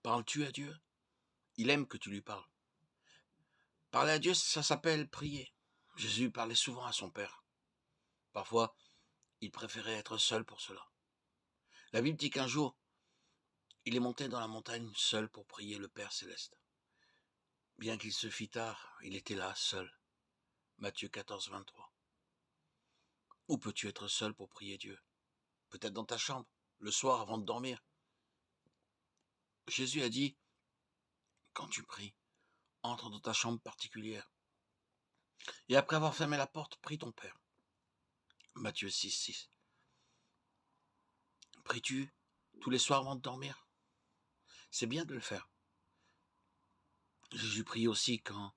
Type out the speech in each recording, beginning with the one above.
Parles-tu à Dieu? Il aime que tu lui parles. Parler à Dieu, ça s'appelle prier. Jésus parlait souvent à son Père. Parfois, il préférait être seul pour cela. La Bible dit qu'un jour, il est monté dans la montagne seul pour prier le Père céleste. Bien qu'il se fît tard, il était là, seul. Matthieu 14, 23. Où peux-tu être seul pour prier Dieu? Peut-être dans ta chambre, le soir avant de dormir. Jésus a dit, quand tu pries, entre dans ta chambre particulière. Et après avoir fermé la porte, prie ton Père. Matthieu 6, 6. Pries-tu tous les soirs avant de dormir? C'est bien de le faire. Jésus priait aussi quand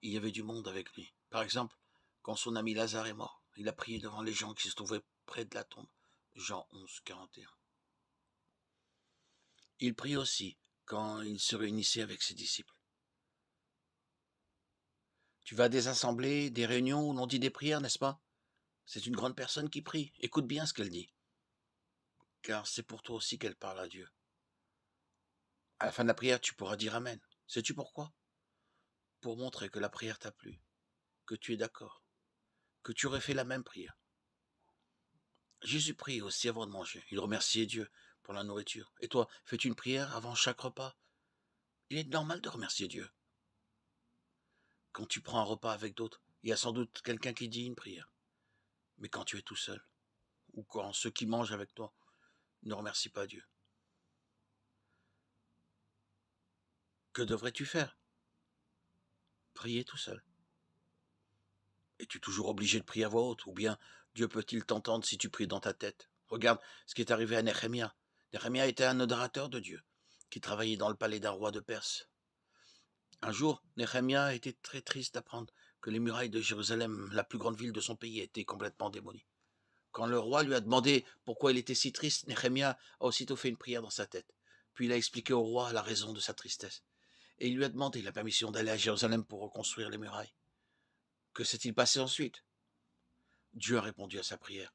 il y avait du monde avec lui. Par exemple, quand son ami Lazare est mort, il a prié devant les gens qui se trouvaient près de la tombe. Jean 11, 41. Il priait aussi quand il se réunissait avec ses disciples. Tu vas à des assemblées, des réunions où l'on dit des prières, n'est-ce pas? C'est une grande personne qui prie. Écoute bien ce qu'elle dit, car c'est pour toi aussi qu'elle parle à Dieu. À la fin de la prière, tu pourras dire Amen. Sais-tu pourquoi? Pour montrer que la prière t'a plu, que tu es d'accord, que tu aurais fait la même prière. Jésus prie aussi avant de manger. Il remerciait Dieu pour la nourriture. Et toi, fais-tu une prière avant chaque repas? Il est normal de remercier Dieu. Quand tu prends un repas avec d'autres, il y a sans doute quelqu'un qui dit une prière. Mais quand tu es tout seul, ou quand ceux qui mangent avec toi ne remercient pas Dieu, que devrais-tu faire? Prier tout seul. Es-tu toujours obligé de prier à voix haute? Ou bien Dieu peut-il t'entendre si tu pries dans ta tête? Regarde ce qui est arrivé à Néhémia. Néhémia était un adorateur de Dieu, qui travaillait dans le palais d'un roi de Perse. Un jour, Néhémia était très triste d'apprendre que les murailles de Jérusalem, la plus grande ville de son pays, étaient complètement démolies. Quand le roi lui a demandé pourquoi il était si triste, Néhémia a aussitôt fait une prière dans sa tête. Puis il a expliqué au roi la raison de sa tristesse. Et il lui a demandé la permission d'aller à Jérusalem pour reconstruire les murailles. Que s'est-il passé ensuite? Dieu a répondu à sa prière.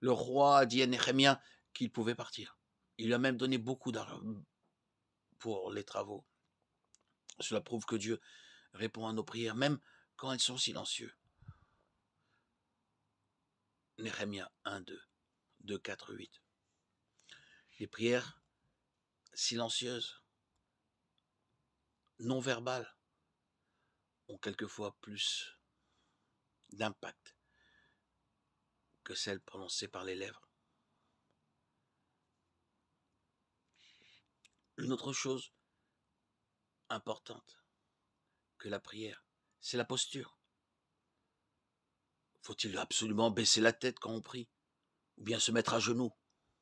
Le roi a dit à Néhémia qu'il pouvait partir. Il lui a même donné beaucoup d'argent pour les travaux. Cela prouve que Dieu répond à nos prières, même quand elles sont silencieuses. Néhémia 1, 2, 2, 4, 8. Les prières silencieuses, non verbales, ont quelquefois plus d'impact que celles prononcées par les lèvres. Une autre chose importante que la prière, c'est la posture. Faut-il absolument baisser la tête quand on prie? Ou bien se mettre à genoux?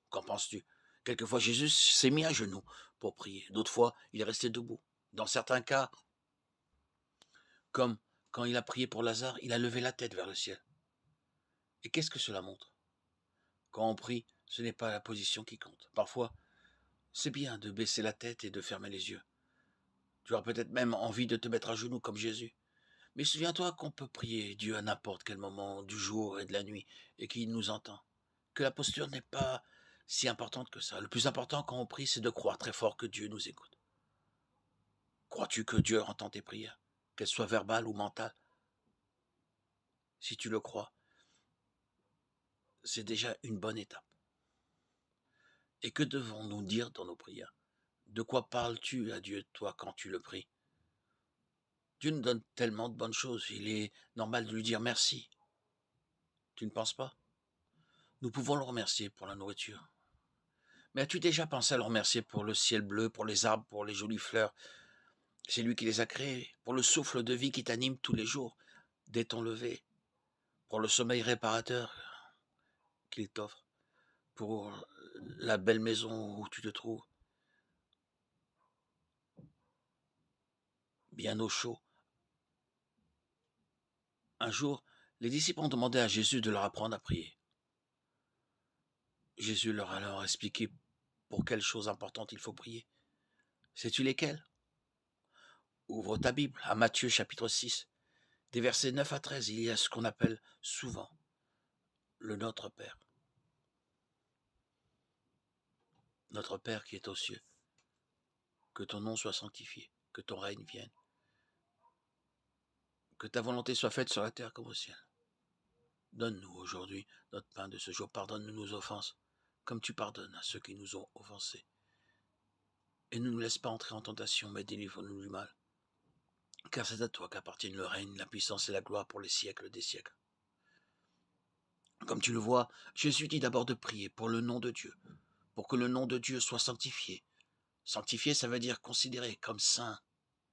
Qu'en penses-tu? Quelquefois, Jésus s'est mis à genoux pour prier. D'autres fois, il est resté debout. Dans certains cas, comme quand il a prié pour Lazare, il a levé la tête vers le ciel. Et qu'est-ce que cela montre? Quand on prie, ce n'est pas la position qui compte. Parfois, c'est bien de baisser la tête et de fermer les yeux. Tu auras peut-être même envie de te mettre à genoux comme Jésus. Mais souviens-toi qu'on peut prier Dieu à n'importe quel moment du jour et de la nuit et qu'il nous entend. Que la posture n'est pas si importante que ça. Le plus important quand on prie, c'est de croire très fort que Dieu nous écoute. Crois-tu que Dieu entend tes prières, qu'elles soient verbales ou mentales? Si tu le crois, c'est déjà une bonne étape. Et que devons-nous dire dans nos prières? De quoi parles-tu à Dieu, toi, quand tu le pries? Dieu nous donne tellement de bonnes choses, il est normal de lui dire merci. Tu ne penses pas? Nous pouvons le remercier pour la nourriture. Mais as-tu déjà pensé à le remercier pour le ciel bleu, pour les arbres, pour les jolies fleurs? C'est lui qui les a créés, pour le souffle de vie qui t'anime tous les jours, dès ton lever, pour le sommeil réparateur qu'il t'offre, pour la belle maison où tu te trouves, bien au chaud. Un jour, les disciples ont demandé à Jésus de leur apprendre à prier. Jésus leur a alors expliqué pour quelles choses importantes il faut prier. Sais-tu lesquelles? Ouvre ta Bible à Matthieu chapitre 6. Des versets 9 à 13, il y a ce qu'on appelle souvent le Notre Père. Notre Père qui est aux cieux. que ton nom soit sanctifié, que ton règne vienne, que ta volonté soit faite sur la terre comme au ciel. Donne-nous aujourd'hui notre pain de ce jour. Pardonne-nous nos offenses, comme tu pardonnes à ceux qui nous ont offensés. Et ne nous laisse pas entrer en tentation, mais délivre-nous du mal. Car c'est à toi qu'appartiennent le règne, la puissance et la gloire pour les siècles des siècles. Comme tu le vois, Jésus dit d'abord de prier pour le nom de Dieu, pour que le nom de Dieu soit sanctifié. Sanctifié, ça veut dire considéré comme saint,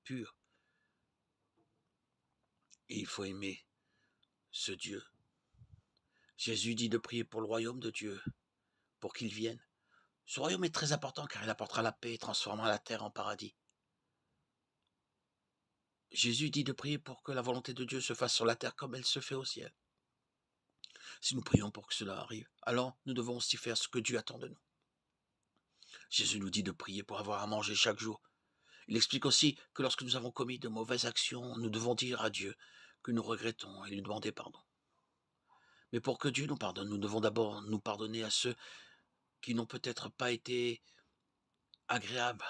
pur. Et il faut aimer ce Dieu. Jésus dit de prier pour le royaume de Dieu, pour qu'il vienne. Ce royaume est très important car il apportera la paix et transformera la terre en paradis. Jésus dit de prier pour que la volonté de Dieu se fasse sur la terre comme elle se fait au ciel. Si nous prions pour que cela arrive, alors nous devons aussi faire ce que Dieu attend de nous. Jésus nous dit de prier pour avoir à manger chaque jour. Il explique aussi que lorsque nous avons commis de mauvaises actions, nous devons dire à Dieu que nous regrettons et lui demander pardon. Mais pour que Dieu nous pardonne, nous devons d'abord nous pardonner à ceux qui n'ont peut-être pas été agréables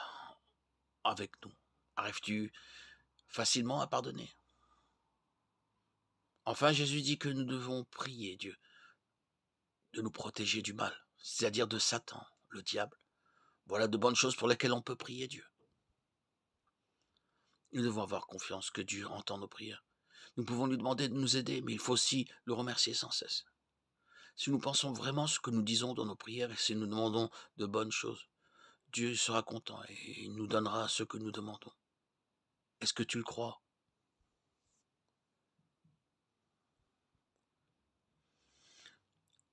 avec nous. Arrives-tu facilement à pardonner? Enfin, Jésus dit que nous devons prier Dieu de nous protéger du mal, c'est-à-dire de Satan, le diable. Voilà de bonnes choses pour lesquelles on peut prier Dieu. Nous devons avoir confiance que Dieu entend nos prières. Nous pouvons lui demander de nous aider, mais il faut aussi le remercier sans cesse. Si nous pensons vraiment ce que nous disons dans nos prières et si nous demandons de bonnes choses, Dieu sera content et il nous donnera ce que nous demandons. Est-ce que tu le crois?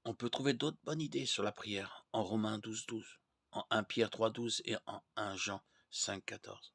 On peut trouver d'autres bonnes idées sur la prière en Romains 12, 12, en 1 Pierre 3, 12 et en 1 Jean 5, 14.